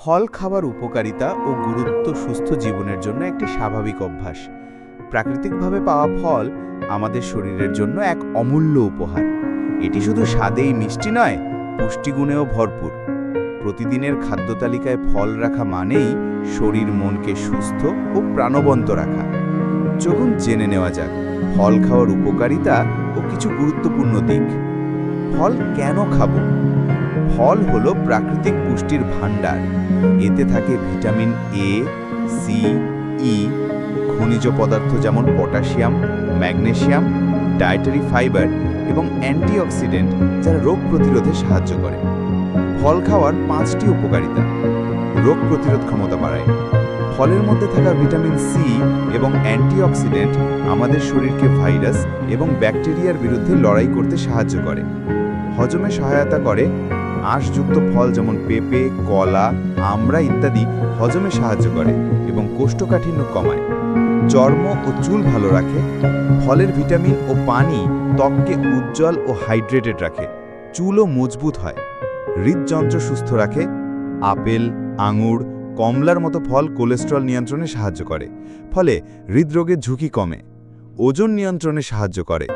ফল খাবার উপকারিতা ও গুরুত্ব সুস্থ জীবনের জন্য একটি স্বাভাবিক অভ্যাস। প্রাকৃতিকভাবে পাওয়া ফল আমাদের শরীরের জন্য এক অমূল্য উপহার। এটি শুধু স্বাদেই মিষ্টি নয়, পুষ্টিগুণেও ভরপুর। প্রতিদিনের খাদ্য তালিকায় ফল রাখা মানেই শরীর মনকে সুস্থ ও প্রাণবন্ত রাখা। চলুন জেনে নেওয়া যাক ফল খাওয়ার উপকারিতা ও কিছু গুরুত্বপূর্ণ দিক। ফল কেন খাবো? ফল হলো প্রাকৃতিক পুষ্টির ভাণ্ডার। এতে থাকে ভিটামিন এ, সি, ই, খনিজ পদার্থ যেমন পটাশিয়াম, ম্যাগনেসিয়াম, ডায়েটারি ফাইবার এবং অ্যান্টিঅক্সিডেন্ট যারা রোগ প্রতিরোধে সাহায্য করে। ফল খাওয়ার 5টি উপকারিতা। রোগ প্রতিরোধ ক্ষমতা বাড়ায়। ফলের মধ্যে থাকা ভিটামিন সি এবং অ্যান্টিঅক্সিডেন্ট আমাদের শরীরকে ভাইরাস এবং ব্যাকটেরিয়ার বিরুদ্ধে লড়াই করতে সাহায্য করে। হজমে সহায়তা করে। আঁশযুক্ত ফল যেমন পেঁপে, কলা, আমড়া ইত্যাদি হজমে সাহায্য করে এবং কোষ্ঠকাঠিন্য কমায়। চর্ম ও চুল ভালো রাখে। ফলের ভিটামিন ও পানি ত্বককে উজ্জ্বল ও হাইড্রেটেড রাখে। চুলও মজবুত হয়। হৃদযন্ত্র সুস্থ রাখে। আপেল, আঙুর, কমলার মতো ফল কোলেস্টেরল নিয়ন্ত্রণে সাহায্য করে, ফলে হৃদরোগের ঝুঁকি কমে। ওজন নিয়ন্ত্রণে সাহায্য করে।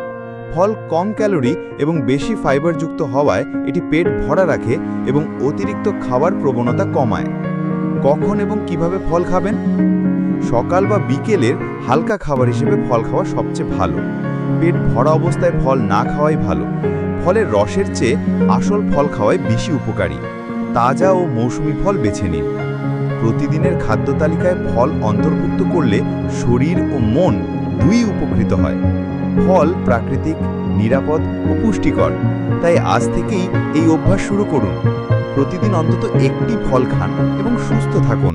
ফল কম ক্যালোরি এবং বেশি ফাইবারযুক্ত হওয়ায় এটি পেট ভরা রাখে এবং অতিরিক্ত খাওয়ার প্রবণতা কমায়। কখন এবং কিভাবে ফল খাবেন? সকাল বা বিকেলের হালকা খাবার হিসেবে ফল খাওয়া সবচেয়ে ভালো। পেট ভরা অবস্থায় ফল না খাওয়াই ভালো। ফলের রসের চেয়ে আসল ফল খাওয়াই বেশি উপকারী। তাজা ও মৌসুমি ফল বেছে নিন। প্রতিদিনের খাদ্য তালিকায় ফল অন্তর্ভুক্ত করলে শরীর ও মন দুই উপকৃত হয়। ফল প্রাকৃতিক, নিরাপদ ও পুষ্টিকর, তাই আজ থেকেই এই অভ্যাস শুরু করুন। প্রতিদিন অন্তত একটি ফল খান এবং সুস্থ থাকুন।